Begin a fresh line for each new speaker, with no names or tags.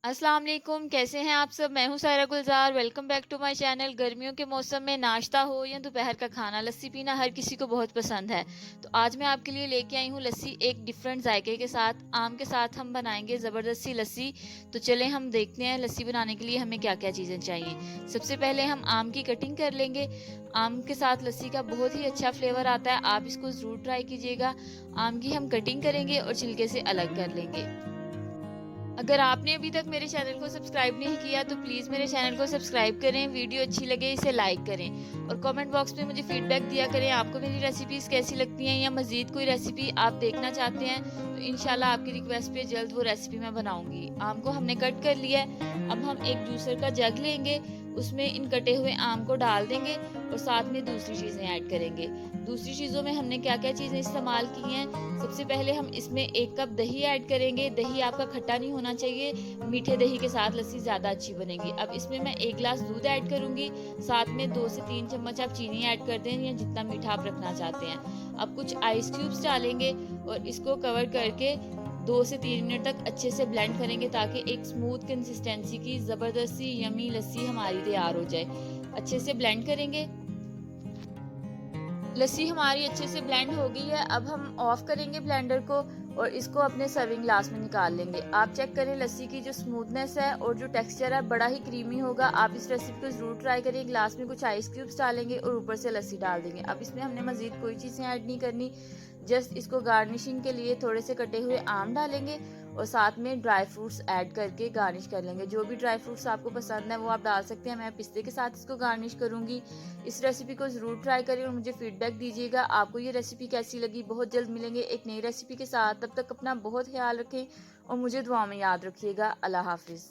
अस्सलाम वालेकुम, कैसे हैं आप सब। मैं हूं Saira Gulzar. Welcome back to my channel. गर्मियों के मौसम में नाश्ता हो या दोपहर का खाना, लस्सी पीना हर किसी को बहुत पसंद है। तो आज मैं आपके लिए लेके आई हूं लस्सी एक डिफरेंट जायके के साथ। आम के साथ हम बनाएंगे ज़बरदस्ती लस्सी। तो चलें हम देखते हैं लस्सी बनाने के लिए हमें क्या क्या चीज़ें चाहिए। सबसे पहले हम आम की कटिंग कर लेंगे। आम के साथ लस्सी का बहुत ही अच्छा फ्लेवर आता है, आप इसको ज़रूर ट्राई कीजिएगा। आम की हम कटिंग करेंगे और छिलके से अलग कर लेंगे। अगर आपने अभी तक मेरे चैनल को सब्सक्राइब नहीं किया तो प्लीज़ मेरे चैनल को सब्सक्राइब करें, वीडियो अच्छी लगे इसे लाइक करें और कमेंट बॉक्स में मुझे फीडबैक दिया करें आपको मेरी रेसिपीज़ कैसी लगती हैं या मज़ीद कोई रेसिपी आप देखना चाहते हैं तो इंशाल्लाह आपकी रिक्वेस्ट पे जल्द वो रेसिपी मैं बनाऊंगी। आम को हमने कट कर लिया है। अब हम एक जूसर का जग लेंगे, उसमें इन कटे हुए आम को डाल देंगे और साथ में दूसरी चीज़ें ऐड करेंगे। दूसरी चीज़ों में हमने क्या क्या चीज़ें इस्तेमाल की हैं। सबसे पहले हम इसमें 1 कप दही ऐड करेंगे। दही आपका खट्टा नहीं होना चाहिए, मीठे दही के साथ लस्सी ज़्यादा अच्छी बनेगी। अब इसमें मैं 1 ग्लास दूध ऐड करूँगी, साथ में 2 से 3 चम्मच आप चीनी ऐड कर दें या जितना मीठा आप रखना चाहते हैं। अब कुछ आइस क्यूब्स डालेंगे और इसको कवर करके 2 से 3 मिनट तक अच्छे से ब्लेंड करेंगे ताकि एक स्मूथ कंसिस्टेंसी की ज़बरदस्ती यमी लस्सी हमारी तैयार हो जाए। अच्छे से ब्लेंड करेंगे। लस्सी हमारी अच्छे से ब्लेंड हो गई है। अब हम ऑफ करेंगे ब्लेंडर को और इसको अपने सर्विंग ग्लास में निकाल लेंगे। आप चेक करें लस्सी की जो स्मूथनेस है और जो टेक्सचर है बड़ा ही क्रीमी होगा। आप इस रेसिपी को जरूर ट्राई करिए। ग्लास में कुछ आइस क्यूब्स डालेंगे और ऊपर से लस्सी डाल देंगे। अब इसमें हमने मजीद कोई चीज़ें ऐड नहीं करनी, जस्ट इसको गार्निशिंग के लिए थोड़े से कटे हुए आम डालेंगे और साथ में ड्राई फ्रूट्स ऐड करके गार्निश कर लेंगे। जो भी ड्राई फ्रूट्स आपको पसंद है वो आप डाल सकते हैं। मैं पिस्ते के साथ इसको गार्निश करूंगी। इस रेसिपी को ज़रूर ट्राई करिए और मुझे फीडबैक दीजिएगा आपको ये रेसिपी कैसी लगी। बहुत जल्द मिलेंगे एक नई रेसिपी के साथ, तब तक अपना बहुत ख्याल रखें और मुझे दुआ में याद रखिएगा। अल्लाह हाफिज़।